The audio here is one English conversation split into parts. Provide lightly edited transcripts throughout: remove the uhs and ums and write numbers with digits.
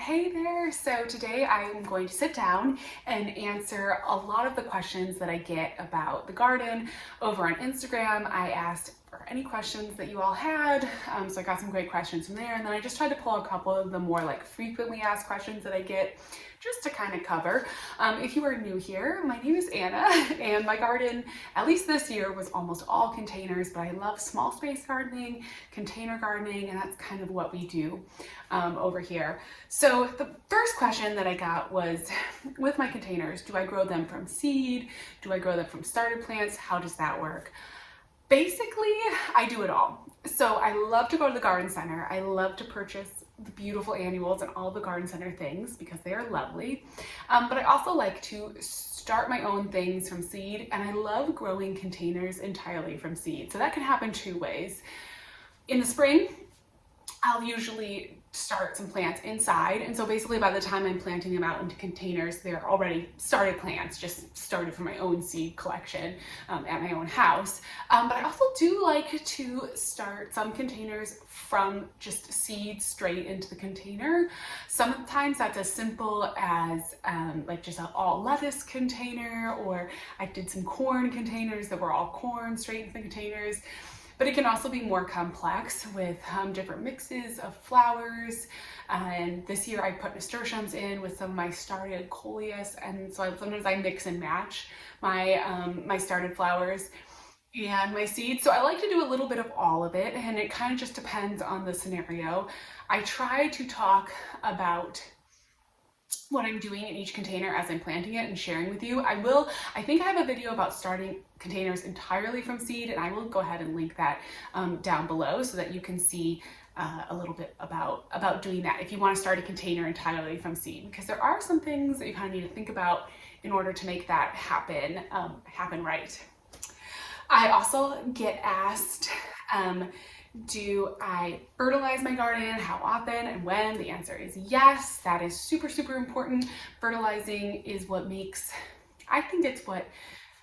Hey there! So today I am going to sit down and answer a lot of the questions that I get about the garden. Over on Instagram, I asked for any questions that you all had, so I got some great questions from there, and then I just tried to pull a couple of the more frequently asked questions that I get just to kind of cover. If you are new here, my name is Anna, and my garden, at least this year, was almost all containers, but I love small space gardening, container gardening, and that's kind of what we do over here. So the first question that I got was, with my containers, do I grow them from seed? Do I grow them from started plants? How does that work? Basically, I do it all. So I love to go to the garden center. I love to purchase the beautiful annuals and all the garden center things because they are lovely. But I also like to start my own things from seed, and I love growing containers entirely from seed. So that can happen two ways. In the spring, I'll usually start some plants inside, and so basically by the time I'm planting them out into containers, they're already started plants, just started from my own seed collection at my own house. But I also do like to start some containers from just seed straight into the container. Sometimes that's as simple as just an all lettuce container, or I did some corn containers that were all corn straight into the containers. But it can also be more complex with different mixes of flowers. And this year I put nasturtiums in with some of my started coleus, and so sometimes I mix and match my my started flowers and my seeds. So I like to do a little bit of all of it, and it kind of just depends on the scenario. I try to talk about what I'm doing in each container as I'm planting it and sharing with you. I think I have a video about starting containers entirely from seed, and I will go ahead and link that down below so that you can see a little bit about doing that if you want to start a container entirely from seed, because there are some things that you kind of need to think about in order to make that happen right. I also get asked, do I fertilize my garden? How often and when? The answer is yes. That is super, super important. Fertilizing is I think it's what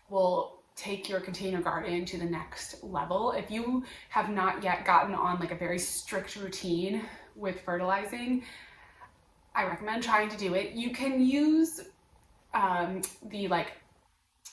will take your container garden to the next level. If you have not yet gotten on a very strict routine with fertilizing, I recommend trying to do it. You can use the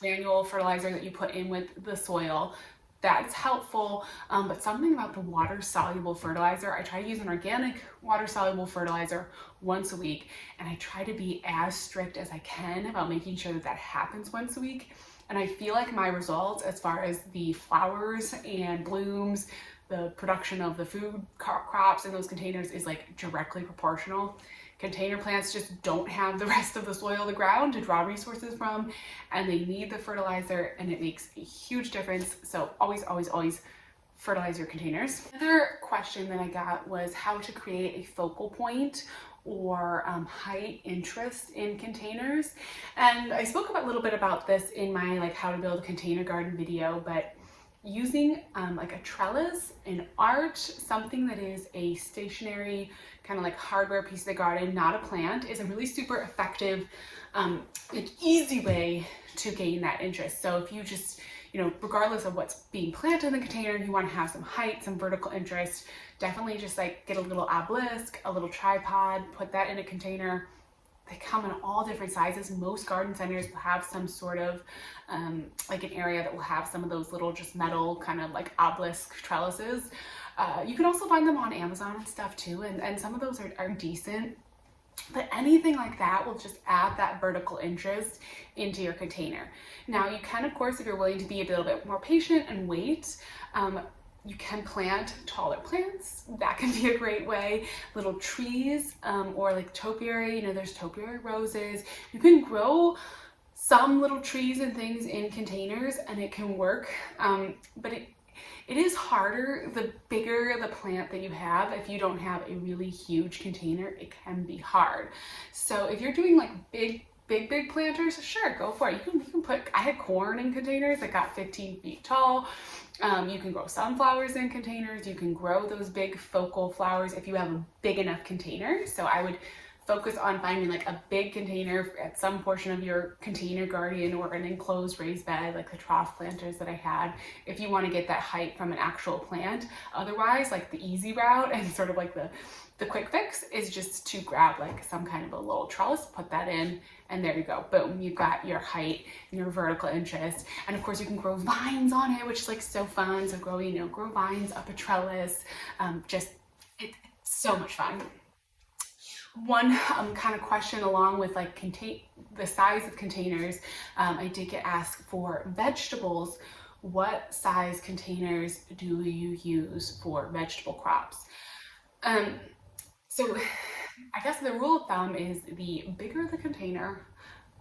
annual fertilizer that you put in with the soil. That's helpful, but something about the water-soluble fertilizer, I try to use an organic water-soluble fertilizer once a week, and I try to be as strict as I can about making sure that happens once a week. And I feel like my results as far as the flowers and blooms, the production of the food crops in those containers is directly proportional. Container plants just don't have the rest of the soil, the ground, to draw resources from, and they need the fertilizer, and it makes a huge difference. So always, always, always fertilize your containers. Another question that I got was how to create a focal point or high interest in containers. And I spoke a little bit about this in my how to build a container garden video, but using a trellis, an arch, something that is a stationary kind of hardware piece of the garden, not a plant, is a really super effective, easy way to gain that interest. So if you just, regardless of what's being planted in the container, you want to have some height, some vertical interest, definitely just get a little obelisk, a little tripod, put that in a container. They come in all different sizes. Most garden centers will have some sort of an area that will have some of those little just metal kind of obelisk trellises. You can also find them on Amazon and stuff too, and some of those are decent. But anything like that will just add that vertical interest into your container. Now you can, of course, if you're willing to be a little bit more patient and wait, you can plant taller plants. That can be a great way. Little trees or topiary, there's topiary roses. You can grow some little trees and things in containers, and it can work, but it is harder the bigger the plant that you have. If you don't have a really huge container, it can be hard. So if you're doing big planters, sure, go for it. You can put, I had corn in containers that got 15 feet tall. You can grow sunflowers in containers. You can grow those big focal flowers if you have a big enough container. So I would focus on finding like a big container at some portion of your container garden or an enclosed raised bed, like the trough planters that I had, if you want to get that height from an actual plant. Otherwise, like the easy route and sort of like the quick fix is just to grab like some kind of a little trellis, put that in, and there you go. Boom, you've got your height and your vertical interest. And of course you can grow vines on it, which is like so fun. So grow vines up a trellis. It's so much fun. One kind of question along with like the size of containers, I did get asked for vegetables. What size containers do you use for vegetable crops? So I guess the rule of thumb is the bigger the container,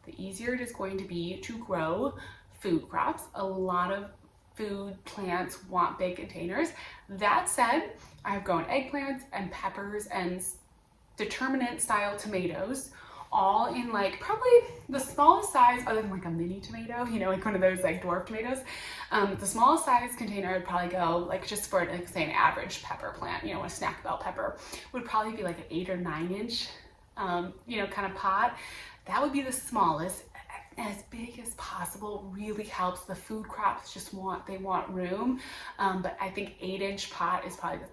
the easier it is going to be to grow food crops. A lot of food plants want big containers. That said, I've grown eggplants and peppers and determinate style tomatoes, all in like probably the smallest size other than like a mini tomato, like one of those like dwarf tomatoes. The smallest size container would probably go like, just for like say an average pepper plant, a snack bell pepper, would probably be like an 8 or 9 inch, kind of pot. That would be the smallest. As big as possible really helps. The food crops they want room. But I think 8-inch pot is probably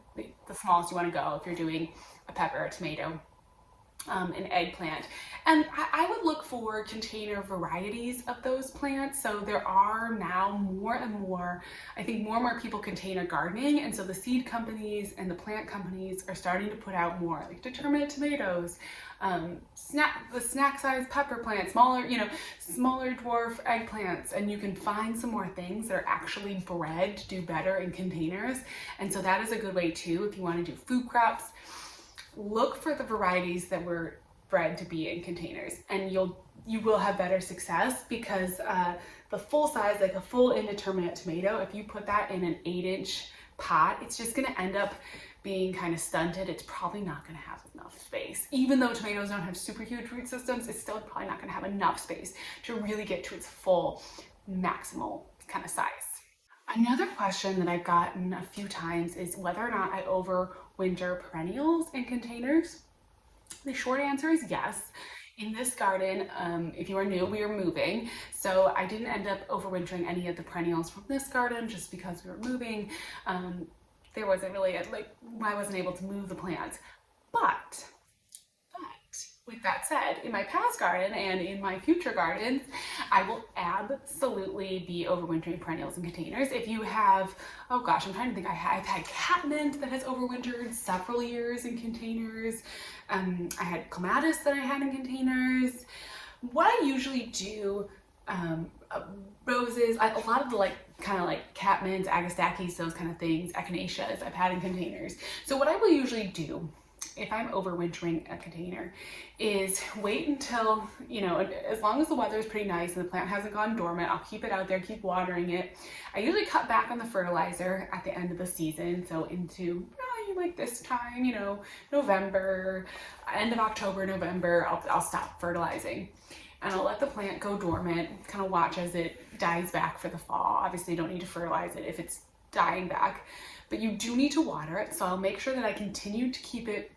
the smallest you want to go if you're doing a pepper, a tomato, an eggplant. And I would look for container varieties of those plants. So there are now more and more, I think more and more people container gardening. And so the seed companies and the plant companies are starting to put out more like determinate tomatoes, the snack size pepper plant, smaller dwarf eggplants. And you can find some more things that are actually bred to do better in containers. And so that is a good way too, if you want to do food crops. Look for the varieties that were bred to be in containers, and you will have better success, because the full size, like a full indeterminate tomato, if you put that in an 8-inch pot, it's just going to end up being kind of stunted. It's probably not going to have enough space. Even though tomatoes don't have super huge root systems, it's still probably not going to have enough space to really get to its full maximal kind of size. Another question that I've gotten a few times is whether or not I overwinter perennials in containers. The short answer is yes. In this garden, if you are new, we are moving. So I didn't end up overwintering any of the perennials from this garden just because we were moving. There wasn't really, I wasn't able to move the plants. But with that said, in my past garden and in my future gardens, I will absolutely be overwintering perennials in containers. If you have, oh gosh, I'm trying to think, I've had catmint that has overwintered several years in containers. I had clematis that I had in containers. What I usually do, roses, a lot of the kind of catmint, agastaches, those kind of things, echinaceas I've had in containers. So what I will usually do if I'm overwintering a container is wait until, as long as the weather is pretty nice and the plant hasn't gone dormant, I'll keep it out there, keep watering it. I usually cut back on the fertilizer at the end of the season. So into like this time, November, end of October, November, I'll stop fertilizing. And I'll let the plant go dormant, kind of watch as it dies back for the fall. Obviously, you don't need to fertilize it if it's dying back, but you do need to water it. So I'll make sure that I continue to keep it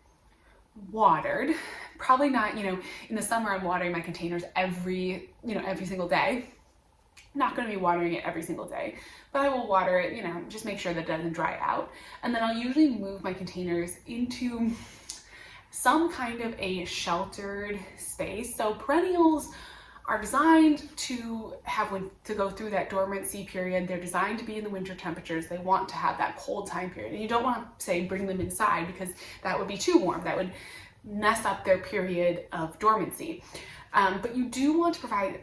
watered. Probably not, in the summer I'm watering my containers every single day. I'm not going to be watering it every single day, but I will water it, just make sure that it doesn't dry out. And then I'll usually move my containers into some kind of a sheltered space. So perennials are designed to go through that dormancy period. They're designed to be in the winter temperatures. They want to have that cold time period. And you don't want to say bring them inside, because that would be too warm. That would mess up their period of dormancy. But you do want to provide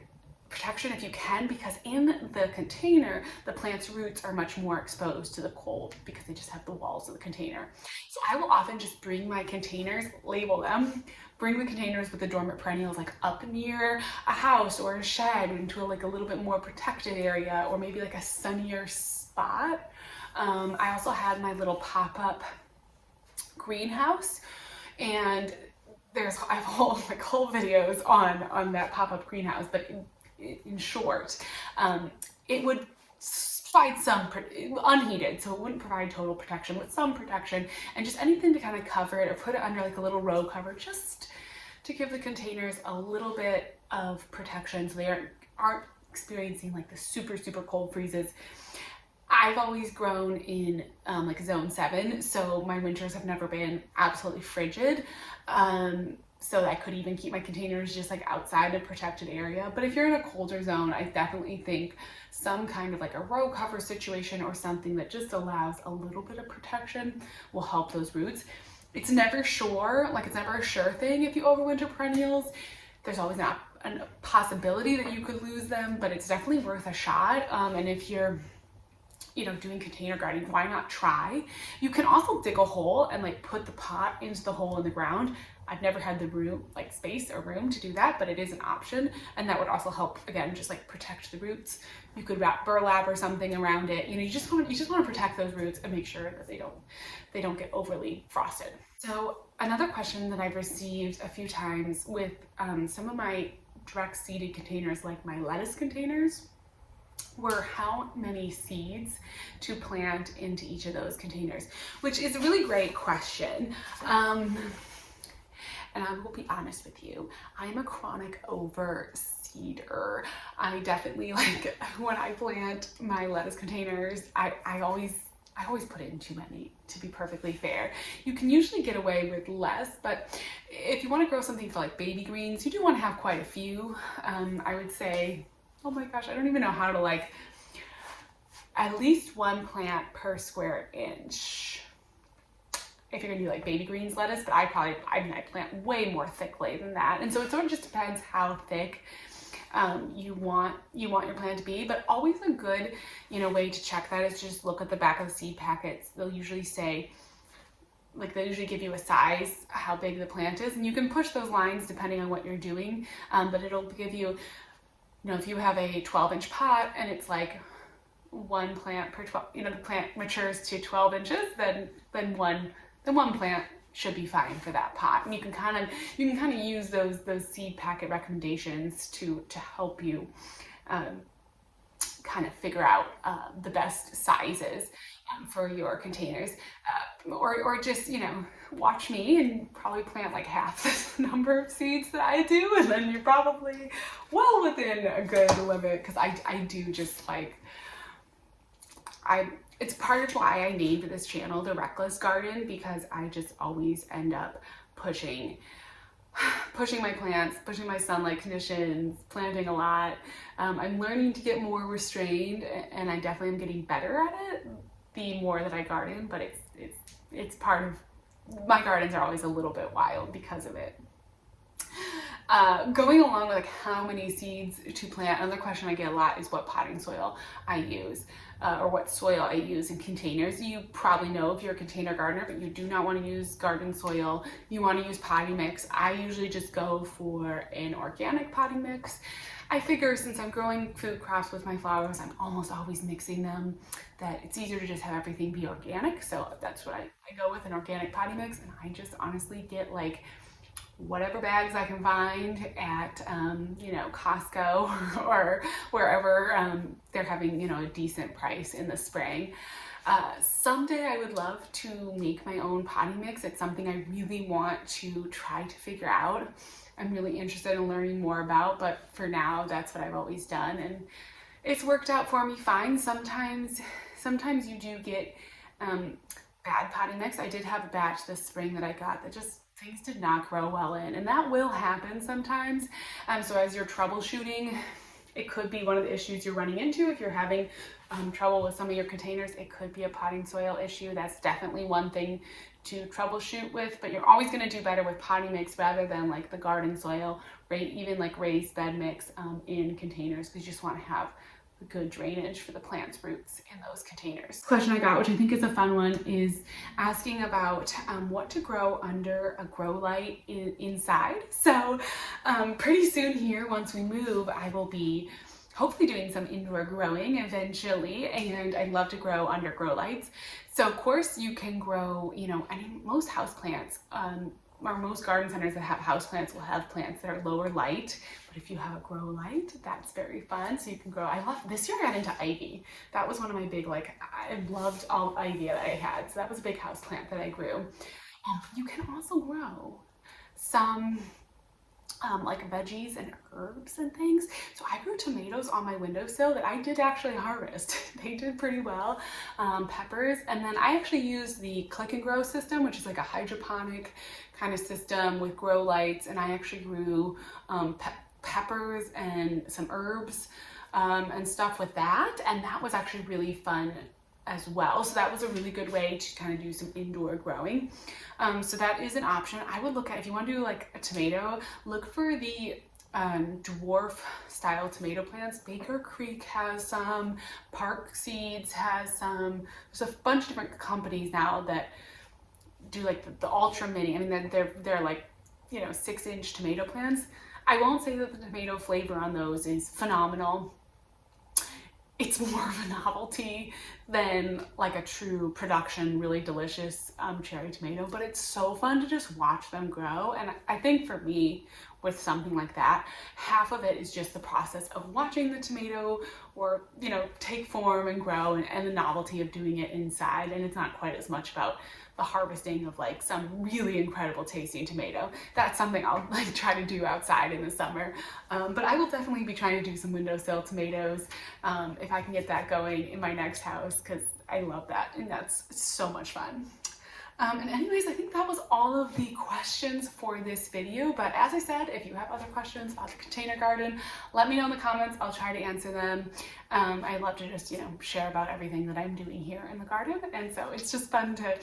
protection if you can, because in the container, the plant's roots are much more exposed to the cold because they just have the walls of the container. So I will often just bring my containers, label them, bring the containers with the dormant perennials up near a house or a shed into a little bit more protected area, or maybe a sunnier spot. I also had my little pop-up greenhouse, and I have whole videos on that pop-up greenhouse, but in short, it would provide some unheated, so it wouldn't provide total protection, but some protection, and just anything to kind of cover it or put it under a little row cover, just to give the containers a little bit of protection so they aren't experiencing like the super cold freezes. I've always grown in like zone 7, so my winters have never been absolutely frigid. So I could even keep my containers just like outside a protected area. But if you're in a colder zone, I definitely think some kind of like a row cover situation or something that just allows a little bit of protection will help those roots. It's never sure, like it's never a sure thing if you overwinter perennials. There's always a possibility that you could lose them, but it's definitely worth a shot. And if you're doing container gardening, why not try? You can also dig a hole and like put the pot into the hole in the ground. I've never had the room, like space or room to do that, but it is an option. And that would also help, again, just like protect the roots. You could wrap burlap or something around it. You just want to protect those roots and make sure that they don't get overly frosted. So another question that I've received a few times with some of my direct seeded containers, like my lettuce containers, were how many seeds to plant into each of those containers, which is a really great question. And I will be honest with you, I'm a chronic overseeder. I definitely, like, when I plant my lettuce containers, I always put in too many, to be perfectly fair. You can usually get away with less, but if you want to grow something for like baby greens, you do want to have quite a few. I would say, oh my gosh, I don't even know how to like, at least one plant per square inch. If you're gonna do like baby greens lettuce, but I plant way more thickly than that. And so it sort of just depends how thick you want your plant to be, but always a good, way to check that is just look at the back of the seed packets. They'll usually say, like they usually give you a size, how big the plant is, and you can push those lines depending on what you're doing. But it'll give you, if you have a 12-inch pot and it's like one plant per 12, the plant matures to 12 inches, then one plant should be fine for that pot. And you can kind of use those seed packet recommendations to help you kind of figure out the best sizes for your containers, or just watch me and probably plant like half the number of seeds that I do, and then you're probably well within a good limit, because I do just like it's part of why I named this channel The Reckless Garden, because I just always end up pushing my plants, pushing my sunlight conditions, planting a lot. I'm learning to get more restrained, and I definitely am getting better at it the more that I garden, but it's part of, my gardens are always a little bit wild because of it. Going along with like how many seeds to plant, another question I get a lot is what potting soil I use, or what soil I use in containers. You probably know if you're a container gardener, but you do not want to use garden soil. You want to use potting mix. I usually just go for an organic potting mix. I figure since I'm growing food crops with my flowers, I'm almost always mixing them, that it's easier to just have everything be organic. So that's what I go with, an organic potting mix. And I just honestly get like whatever bags I can find at, Costco or wherever they're having, a decent price in the spring. Someday I would love to make my own potting mix. It's something I really want to try to figure out. I'm really interested in learning more about, but for now, that's what I've always done. And it's worked out for me fine. Sometimes you do get bad potting mix. I did have a batch this spring that I got that just things did not grow well in, and that will happen sometimes. So as you're troubleshooting, it could be one of the issues you're running into. If you're having trouble with some of your containers, it could be a potting soil issue. That's definitely one thing to troubleshoot with, but you're always going to do better with potting mix rather than like the garden soil, right? Even like raised bed mix in containers, because you just want to have good drainage for the plant's roots in those containers. Question I got, which I think is a fun one, is asking about what to grow under a grow light inside. So pretty soon here, once we move, I will be hopefully doing some indoor growing eventually, and I'd love to grow under grow lights. So of course you can grow, most houseplants, or most garden centers that have houseplants will have plants that are lower light, but if you have a grow light, that's very fun. So you can grow, this year I got into ivy. That was one of my big, I loved all ivy that I had. So that was a big house plant that I grew. You can also grow some like veggies and herbs and things. So I grew tomatoes on my windowsill that I did actually harvest. They did pretty well. Peppers, and then I actually used the click and grow system, which is like a hydroponic kind of system with grow lights, and I actually grew peppers and some herbs and stuff with that, and that was actually really fun as well. So that was a really good way to kind of do some indoor growing. So that is an option. I would look at, if you want to do like a tomato, look for the dwarf style tomato plants. Baker Creek has some, Park Seeds has some. There's a bunch of different companies now that do like the ultra mini. I mean, they're like, you know, 6-inch tomato plants. I won't say that the tomato flavor on those is phenomenal. It's more of a novelty than like a true production, really delicious cherry tomato, but it's so fun to just watch them grow. And I think for me, with something like that, half of it is just the process of watching the tomato, or, you know, take form and grow, and the novelty of doing it inside. And it's not quite as much about the harvesting of like some really incredible tasting tomato. That's something I'll like try to do outside in the summer. But I will definitely be trying to do some windowsill tomatoes if I can get that going in my next house, because I love that and that's so much fun. And anyways, I think that was all of the questions for this video. But as I said, if you have other questions about the container garden, let me know in the comments. I'll try to answer them. I love to just, you know, share about everything that I'm doing here in the garden. And so it's just fun to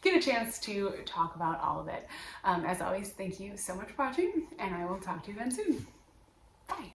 get a chance to talk about all of it. As always, thank you so much for watching, and I will talk to you again soon. Bye.